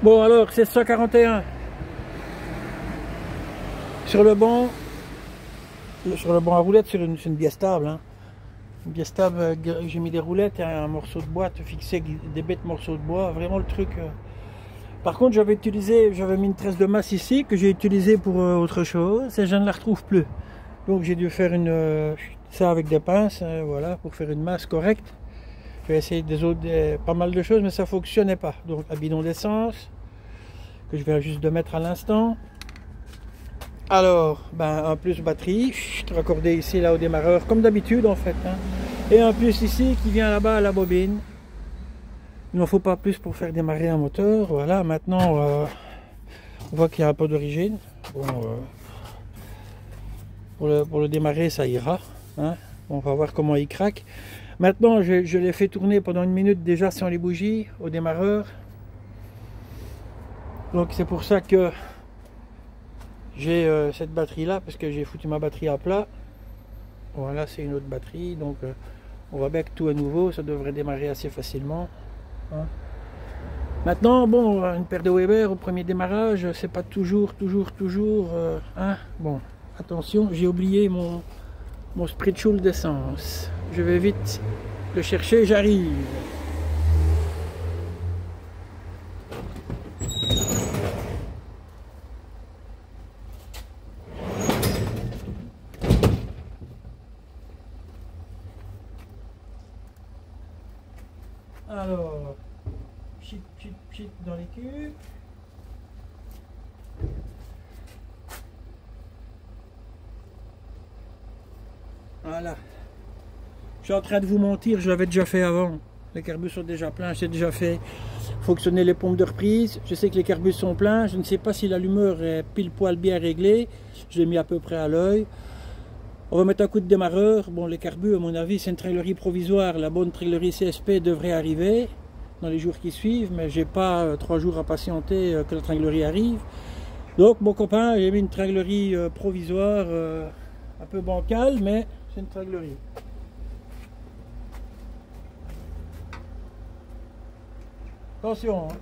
Bon alors, c'est 141. Sur le banc à roulettes, c'est une biastable. Hein. Une biastable, j'ai mis des roulettes et un morceau de bois fixé avec des bêtes morceaux de bois. Vraiment le truc. Par contre, j'avais mis une tresse de masse ici que j'ai utilisée pour autre chose et je ne la retrouve plus. Donc j'ai dû faire ça avec des pinces, voilà, pour faire une masse correcte. J'ai essayé pas mal de choses, mais ça ne fonctionnait pas. Donc un bidon d'essence que je viens juste de mettre à l'instant. Alors, un plus batterie, raccordé ici là au démarreur, comme d'habitude en fait. Hein. Et un plus ici qui vient là-bas à la bobine. Il n'en faut pas plus pour faire démarrer un moteur. Voilà, maintenant on voit qu'il y a un peu d'origine. Bon, pour le démarrer, ça ira. Hein. On va voir comment il craque. Maintenant, je l'ai fait tourner pendant 1 minute déjà sans les bougies au démarreur. Donc c'est pour ça que j'ai cette batterie là, parce que j'ai foutu ma batterie à plat. Voilà, c'est une autre batterie. Donc on voit bien que tout est nouveau. Ça devrait démarrer assez facilement. Hein. Maintenant, bon, une paire de Weber au premier démarrage, c'est pas toujours. Hein. Bon, attention, j'ai oublié mon Spritschul d'essence. Je vais vite le chercher, j'arrive. Alors, pchit dans les culs. Voilà. Je suis en train de vous mentir, je l'avais déjà fait avant. Les carbus sont déjà pleins, j'ai déjà fait fonctionner les pompes de reprise. Je sais que les carbus sont pleins, je ne sais pas si l'allumeur est pile poil bien réglé. Je l'ai mis à peu près à l'œil. On va mettre un coup de démarreur. Bon, les carbus, à mon avis, c'est une trailerie provisoire. La bonne trailerie CSP devrait arriver dans les jours qui suivent, mais j'ai pas 3 jours à patienter que la trailerie arrive. Donc, mon copain, j'ai mis une trailerie provisoire, un peu bancale, mais c'est une trailerie. Attention, hein.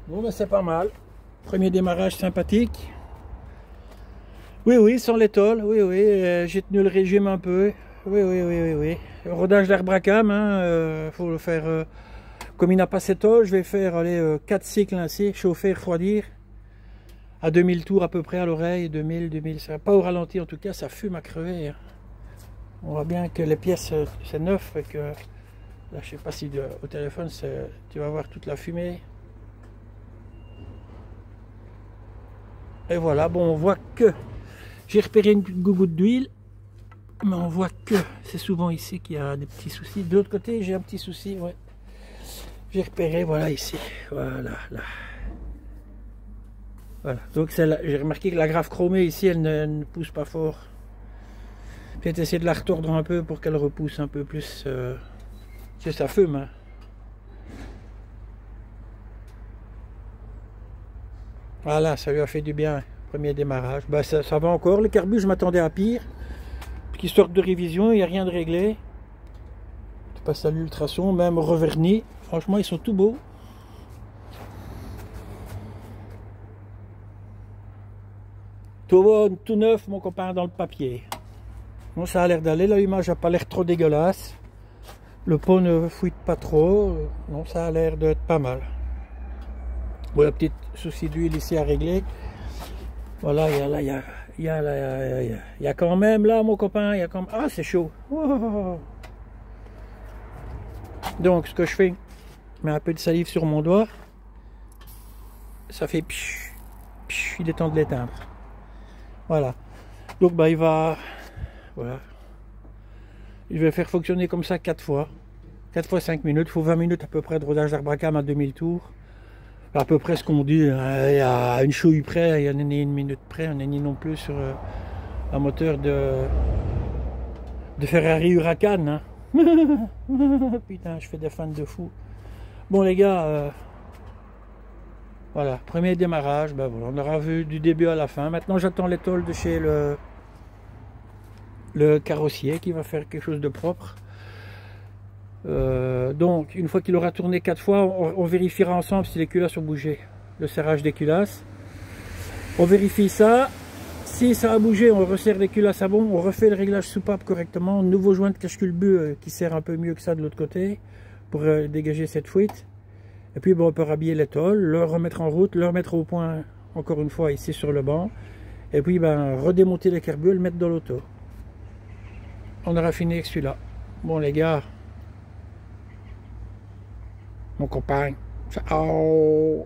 Bon, ben c'est pas mal. Premier démarrage sympathique. Oui, oui, sans l'étole. Oui, oui, j'ai tenu le régime un peu. Oui, oui, oui, oui, oui. Rodage d'Arbracam, hein, faut le faire. Comme il n'a pas cette tôle, je vais faire aller 4 cycles ainsi, chauffer, refroidir. À 2000 tours à peu près à l'oreille, 2000, 2000. Ça va pas au ralenti en tout cas, ça fume à crever. Hein. On voit bien que les pièces, c'est neuf. Et que, là, je sais pas si au téléphone, tu vas voir toute la fumée. Et voilà, bon, on voit que j'ai repéré une goutte d'huile. Mais on voit que c'est souvent ici qu'il y a des petits soucis. De l'autre côté, j'ai un petit souci, ouais. J'ai repéré, voilà, ici. Voilà, là. Voilà. Donc j'ai remarqué que la graffe chromée ici, elle ne pousse pas fort. Peut-être essayer de la retordre un peu pour qu'elle repousse un peu plus. Que ça fume. Hein. Voilà, ça lui a fait du bien. Premier démarrage. Bah, ça va encore. Le carbu, je m'attendais à pire. Qui sortent de révision, il n'y a rien de réglé. Tu passes à l'ultrason, même revernis. Franchement, ils sont tout beaux. Tout neuf, mon copain, dans le papier. Bon, ça a l'air d'aller. L'allumage n'a pas l'air trop dégueulasse. Le pot ne fuite pas trop. Non, ça a l'air d'être pas mal. Bon, le petit souci d'huile ici à régler. Voilà, il y a quand même là, mon copain, il y a quand même... Ah, c'est chaud. Oh. Donc, ce que je fais, je mets un peu de salive sur mon doigt. Ça fait psh, psh, il est temps de l'éteindre. Voilà. Donc, bah, il va... Voilà. Je vais faire fonctionner comme ça 4 fois. 4 fois 5 minutes. Il faut 20 minutes à peu près de rodage d'Arbracam à 2000 tours. À peu près ce qu'on dit, hein, il y a une chouille près, il y en a une minute près, on n'est ni non plus sur un moteur de Ferrari Huracan. Hein. Putain, je fais des fans de fou. Bon les gars, voilà, premier démarrage, ben voilà, on aura vu du début à la fin. Maintenant j'attends l'étole de chez le carrossier qui va faire quelque chose de propre. Donc une fois qu'il aura tourné 4 fois, on vérifiera ensemble si les culasses ont bougé, le serrage des culasses. On vérifie ça. Si ça a bougé, on resserre les culasses à bon, on refait le réglage soupape correctement. Nouveau joint de cache-culbut qui sert un peu mieux que ça de l'autre côté pour dégager cette fuite. Et puis bon, on peut rhabiller l'étole, le remettre en route, le remettre au point encore une fois ici sur le banc. Et puis ben redémonter le carbu et le mettre dans l'auto. On aura fini avec celui-là. Bon les gars, mon copain, ciao.